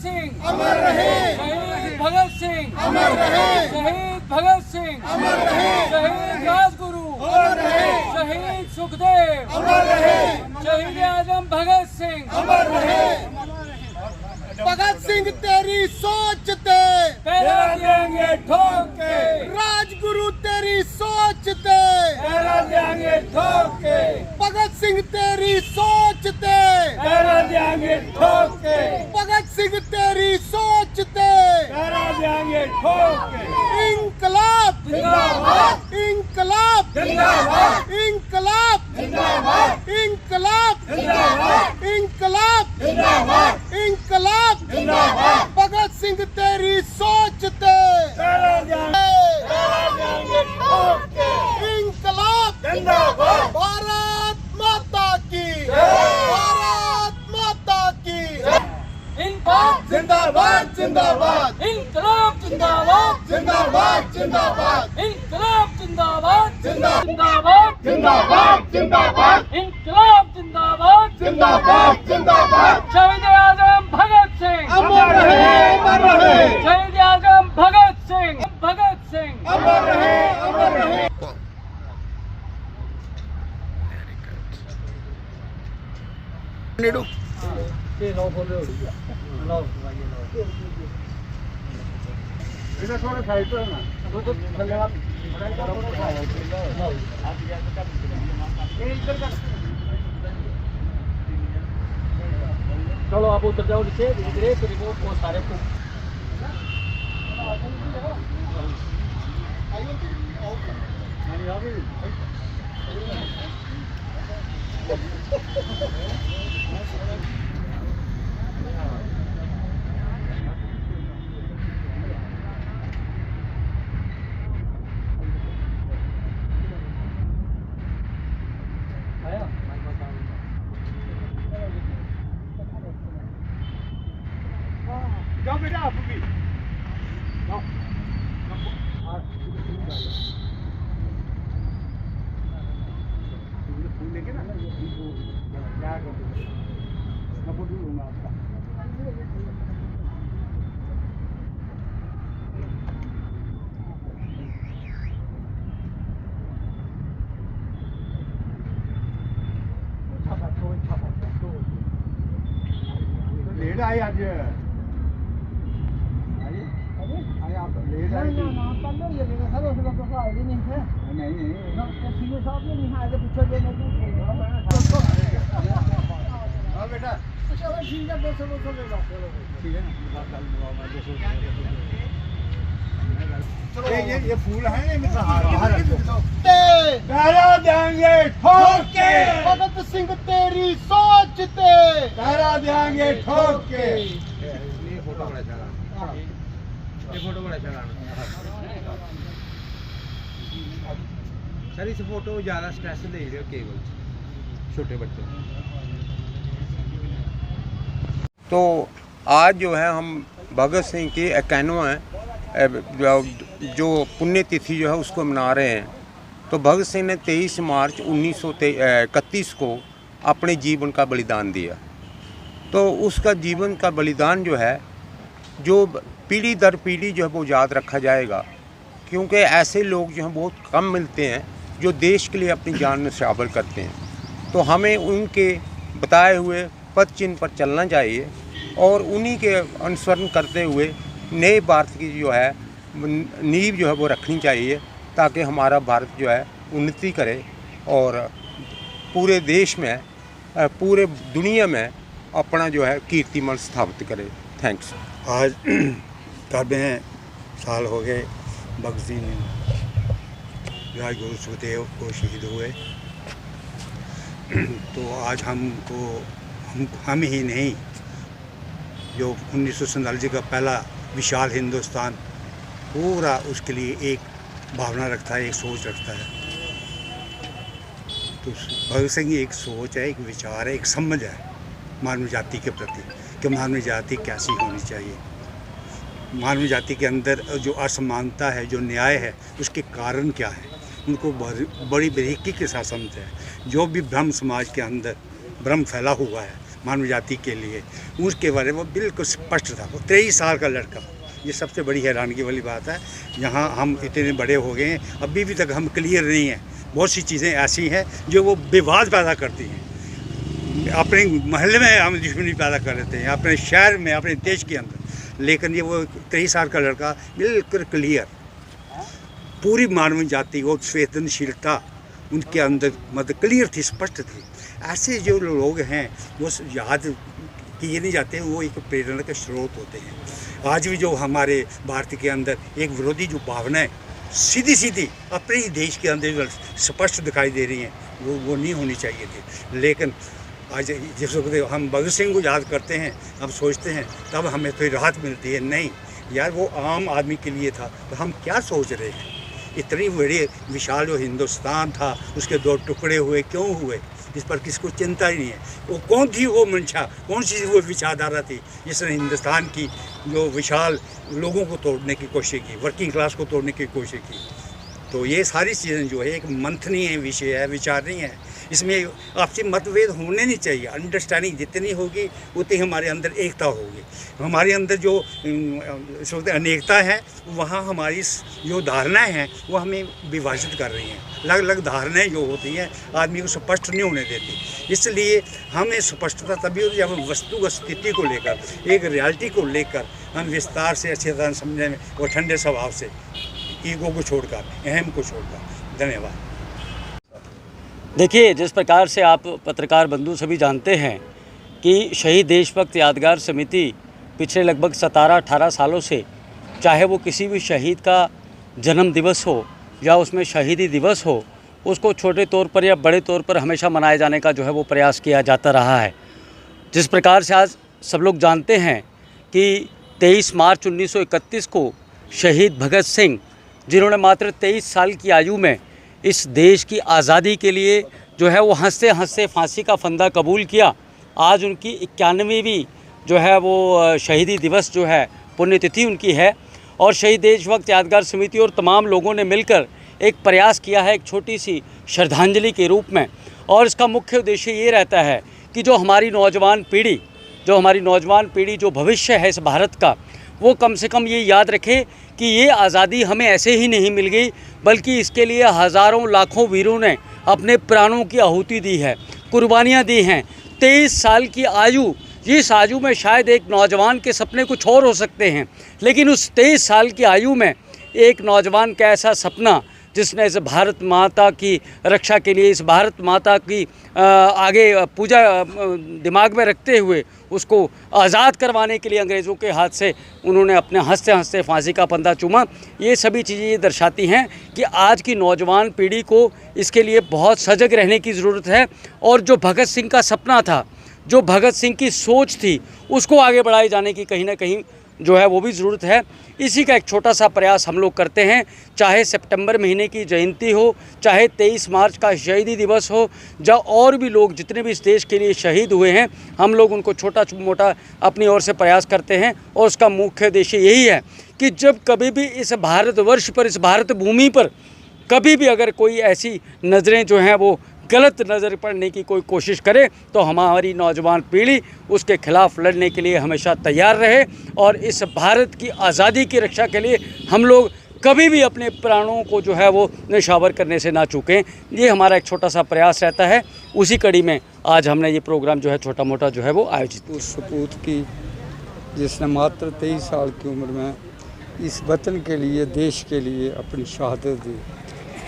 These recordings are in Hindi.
सिंह अमर रहे, शहीद भगत सिंह अमर रहे, शहीद भगत सिंह अमर रहे, शहीद राजगुरु अमर रहे, शहीद सुखदेव अमर रहे, शहीद आजम भगत सिंह अमर रहे। भगत सिंह तेरी सोच ते पहरा देंगे ठोक के राजगुरु तेरी सोच ते पहरा देंगे ठोक के भगत सिंह तेरी सोच ते पहरा देंगे ठोक के भगत सिंह तेरी सोच ते पहरा देंगे ठोक के इंकलाब जिंदाबाद इंकलाब जिंदाबाद इंकलाब जिंदाबाद इंकलाब जिंदाबाद इंकलाब जिंदाबाद इंकलाब जिंदाबाद भगत सिंह तेरी सोच ते पहरा देंगे ठोक के इंकलाब जिंदाबाद भारत माता की भारत माता की इनकलाब जिंदाबाद जिंदाबाद इनकलाब जिंदाबाद जिंदाबाद जिंदाबाद इनकलाब जिंदाबाद जिंदाबाद जिंदाबाद जिंदाबाद इनकलाब जिंदाबाद जिंदाबाद जिंदाबाद शहीद आजम भगत सिंह अमर रहे अमर रहे शहीद आजम भगत सिंह अमर रहे अमर रहे। चलो आप उतर जाओ नीचे धीरे धीरे फिर वो सारे को जाओ बेटा आप भी जाओ फूल लेके ना क्या फोटो लूंगा आपका। लेट आए आज आप लेट आए हाँ बेटा ठीक है ना ये फूल है बाहर रख दो। पहरा देंगे ठोक के भगत सिंह तेरी सोच ते पहरा देंगे ठोक के। ये फोटो बड़ा चला सर इस फोटो ज़्यादा स्ट्रेस ले रहे हो केवल छोटे बच्चे। तो आज जो है हम भगत सिंह की 91 जो पुण्यतिथि जो है उसको मना रहे हैं। तो भगत सिंह ने 23 मार्च 1931 को अपने जीवन का बलिदान दिया। तो उसका जीवन का बलिदान जो है जो पीढ़ी दर पीढ़ी जो है वो याद रखा जाएगा, क्योंकि ऐसे लोग जो हैं बहुत कम मिलते हैं जो देश के लिए अपनी जान न्यौछावर करते हैं। तो हमें उनके बताए हुए पद चिन्ह पर चलना चाहिए और उन्हीं के अनुसरण करते हुए नए भारत की जो है नींव जो है वो रखनी चाहिए, ताकि हमारा भारत जो है उन्नति करे और पूरे देश में पूरे दुनिया में अपना जो है कीर्तिमान स्थापित करे। थैंक्स। आज 91 साल हो गए भगत सिंह राजगुरु सुखदेव को शहीद हुए। तो आज हम ही नहीं, जो 1947 का पहला विशाल हिंदुस्तान पूरा उसके लिए एक भावना रखता है, एक सोच रखता है। तो भगत सिंह एक सोच है, एक विचार है, एक समझ है मानव जाति के प्रति कि मानव जाति कैसी होनी चाहिए। मानव जाति के अंदर जो असमानता है, जो न्याय है, उसके कारण क्या है, उनको बड़ी बारीकी के साथ समझते हैं। जो भी ब्रह्म समाज के अंदर भ्रम फैला हुआ है मानव जाति के लिए, उसके बारे में वो बिल्कुल स्पष्ट था। वो 23 साल का लड़का, ये सबसे बड़ी हैरानगी वाली बात है। यहाँ हम इतने बड़े हो गए हैं, अभी भी तक हम क्लियर नहीं हैं। बहुत सी चीज़ें ऐसी हैं जो वो विवाद पैदा करती हैं। अपने महल्ले में हम दुश्मनी पैदा कर लेते हैं, अपने शहर में, अपने देश के अंदर। लेकिन ये वो 23 साल का लड़का बिल्कुल क्लियर, पूरी मानव जाति और संवेदनशीलता उनके अंदर मतलब क्लियर थी, स्पष्ट थी। ऐसे जो लोग हैं वो याद किए नहीं जाते, वो एक प्रेरणा के स्रोत होते हैं। आज भी जो हमारे भारत के अंदर एक विरोधी जो भावनाएं सीधी सीधी अपने ही देश के अंदर स्पष्ट दिखाई दे रही हैं, वो नहीं होनी चाहिए थी। लेकिन आज जिस वक्त हम भगत सिंह को याद करते हैं, हम सोचते हैं तब हमें थोड़ी राहत मिलती है। नहीं यार, वो आम आदमी के लिए था, तो हम क्या सोच रहे हैं? इतनी बड़ी विशाल जो हिंदुस्तान था, उसके 2 टुकड़े हुए, क्यों हुए? इस पर किसको चिंता ही नहीं है। वो कौन थी वो मंशा, कौन सी वो विचारधारा थी जिसने हिंदुस्तान की जो विशाल लोगों को तोड़ने की कोशिश की, वर्किंग क्लास को तोड़ने की कोशिश की? तो ये सारी चीज़ें जो है एक मंथनीय है, विषय है, विचार नहीं है। इसमें आपसी मतभेद होने नहीं चाहिए। अंडरस्टैंडिंग जितनी होगी उतनी हमारे अंदर एकता होगी। हमारे अंदर जो इस वक्त अनेकता है, वहाँ हमारी जो धारणाएं हैं वो हमें विभाजित कर रही हैं। अलग अलग धारणाएं जो होती हैं आदमी को स्पष्ट नहीं होने देती। इसलिए हमें स्पष्टता तभी होती है जब हम वस्तुगत स्थिति को लेकर, एक रियलिटी को लेकर हम विस्तार से अच्छी तरह समझने में और ठंडे स्वभाव से, ईगो को छोड़कर, अहम को छोड़कर। धन्यवाद। देखिए, जिस प्रकार से आप पत्रकार बंधु सभी जानते हैं कि शहीद देशभक्त यादगार समिति पिछले लगभग 17-18 सालों से, चाहे वो किसी भी शहीद का जन्म दिवस हो या उसमें शहीदी दिवस हो, उसको छोटे तौर पर या बड़े तौर पर हमेशा मनाए जाने का जो है वो प्रयास किया जाता रहा है। जिस प्रकार से आज सब लोग जानते हैं कि 23 मार्च 1931 को शहीद भगत सिंह, जिन्होंने मात्र 23 साल की आयु में इस देश की आज़ादी के लिए जो है वो हंसते हंसते फांसी का फंदा कबूल किया, आज उनकी 91वीं जो है वो शहीदी दिवस जो है पुण्यतिथि उनकी है। और शहीद देशभक्त यादगार समिति और तमाम लोगों ने मिलकर एक प्रयास किया है, एक छोटी सी श्रद्धांजलि के रूप में। और इसका मुख्य उद्देश्य ये रहता है कि जो हमारी नौजवान पीढ़ी जो भविष्य है इस भारत का, वो कम से कम ये याद रखे कि ये आज़ादी हमें ऐसे ही नहीं मिल गई, बल्कि इसके लिए हज़ारों लाखों वीरों ने अपने प्राणों की आहुति दी है, कुर्बानियाँ दी हैं। 23 साल की आयु, जिस आयु में शायद एक नौजवान के सपने कुछ और हो सकते हैं, लेकिन उस 23 साल की आयु में एक नौजवान का ऐसा सपना जिसने इस भारत माता की रक्षा के लिए, इस भारत माता की आगे पूजा दिमाग में रखते हुए उसको आज़ाद करवाने के लिए अंग्रेज़ों के हाथ से उन्होंने अपने हंसते हंसते फांसी का फंदा चूमा। ये सभी चीज़ें ये दर्शाती हैं कि आज की नौजवान पीढ़ी को इसके लिए बहुत सजग रहने की ज़रूरत है। और जो भगत सिंह का सपना था, जो भगत सिंह की सोच थी, उसको आगे बढ़ाए जाने की कहीं ना कहीं जो है वो भी ज़रूरत है। इसी का एक छोटा सा प्रयास हम लोग करते हैं, चाहे सितंबर महीने की जयंती हो, चाहे 23 मार्च का शहीदी दिवस हो, या और भी लोग जितने भी इस देश के लिए शहीद हुए हैं, हम लोग उनको छोटा मोटा अपनी ओर से प्रयास करते हैं। और उसका मुख्य उद्देश्य यही है कि जब कभी भी इस भारतवर्ष पर, इस भारत भूमि पर कभी भी अगर कोई ऐसी नज़रें जो हैं वो गलत नज़र पड़ने की कोई कोशिश करे, तो हमारी नौजवान पीढ़ी उसके खिलाफ़ लड़ने के लिए हमेशा तैयार रहे। और इस भारत की आज़ादी की रक्षा के लिए हम लोग कभी भी अपने प्राणों को जो है वो निछावर करने से ना चूकें। ये हमारा एक छोटा सा प्रयास रहता है। उसी कड़ी में आज हमने ये प्रोग्राम जो है छोटा मोटा जो है वो आयोजित। उस सपूत की जिसने मात्र 23 साल की उम्र में इस वतन के लिए, देश के लिए अपनी शहादत दी,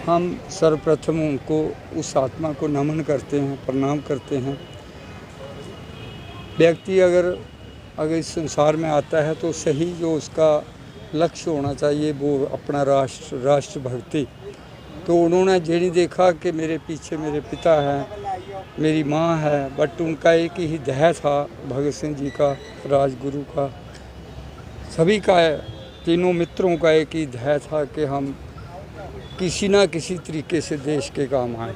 हम सर्वप्रथम उनको, उस आत्मा को नमन करते हैं, प्रणाम करते हैं। व्यक्ति अगर इस संसार में आता है तो सही जो उसका लक्ष्य होना चाहिए वो अपना राष्ट्रभक्ति। तो उन्होंने ये नहीं देखा कि मेरे पीछे मेरे पिता हैं, मेरी माँ है, बट उनका एक ही ध्येय था, भगत सिंह जी का, राजगुरु का, सभी का, तीनों मित्रों का एक ही ध्येय था कि हम किसी ना किसी तरीके से देश के काम आए।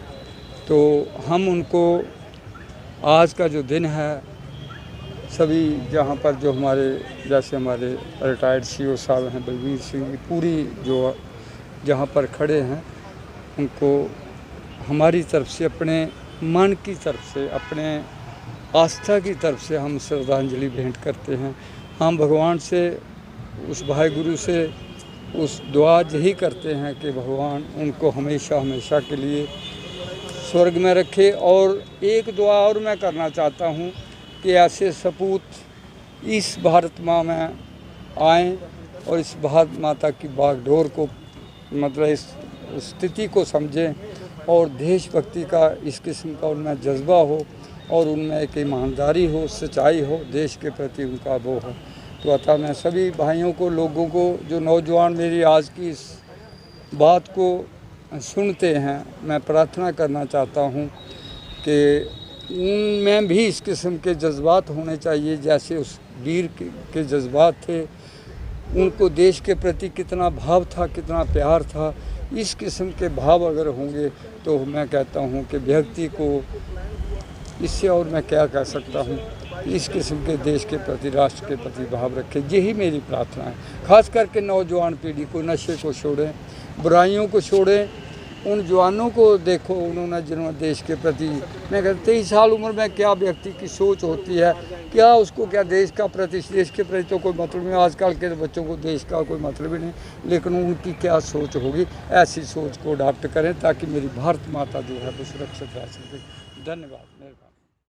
तो हम उनको आज का जो दिन है, सभी जहाँ पर जो हमारे जैसे हमारे रिटायर्ड CO साहब हैं, बलबीर सिंह, पूरी जो जहाँ पर खड़े हैं, उनको हमारी तरफ से, अपने मन की तरफ से, अपने आस्था की तरफ से हम श्रद्धांजलि भेंट करते हैं। हम भगवान से, उस भाई गुरु से उस दुआ यही करते हैं कि भगवान उनको हमेशा हमेशा के लिए स्वर्ग में रखे। और एक दुआ और मैं करना चाहता हूँ कि ऐसे सपूत इस भारत माँ में आएँ और इस भारत माता की बागडोर को, मतलब इस स्थिति को समझें और देशभक्ति का इस किस्म का उनमें जज्बा हो और उनमें एक ईमानदारी हो, सच्चाई हो, देश के प्रति उनका वो हो। तो अतः मैं सभी भाइयों को, लोगों को, जो नौजवान मेरी आज की इस बात को सुनते हैं, मैं प्रार्थना करना चाहता हूँ कि उनमें भी इस किस्म के जज्बात होने चाहिए जैसे उस वीर के जज्बात थे। उनको देश के प्रति कितना भाव था, कितना प्यार था। इस किस्म के भाव अगर होंगे तो मैं कहता हूँ कि व्यक्ति को इससे और मैं क्या कह सकता हूँ, इस किस्म के देश के प्रति, राष्ट्र के प्रति भाव रखें। यही मेरी प्रार्थना है। खास करके नौजवान पीढ़ी को नशे को छोड़ें, बुराइयों को छोड़ें। उन जवानों को देखो, उन्होंने जिन्होंने देश के प्रति, मैं कहता 23 साल उम्र में क्या व्यक्ति की सोच होती है, क्या उसको क्या देश के प्रति तो कोई मतलब नहीं। आजकल के बच्चों को देश का कोई मतलब ही नहीं, लेकिन उनकी क्या सोच होगी, ऐसी सोच को अडॉप्ट करें ताकि मेरी भारत माता जो है वो सुरक्षित रह सके। धन्यवाद।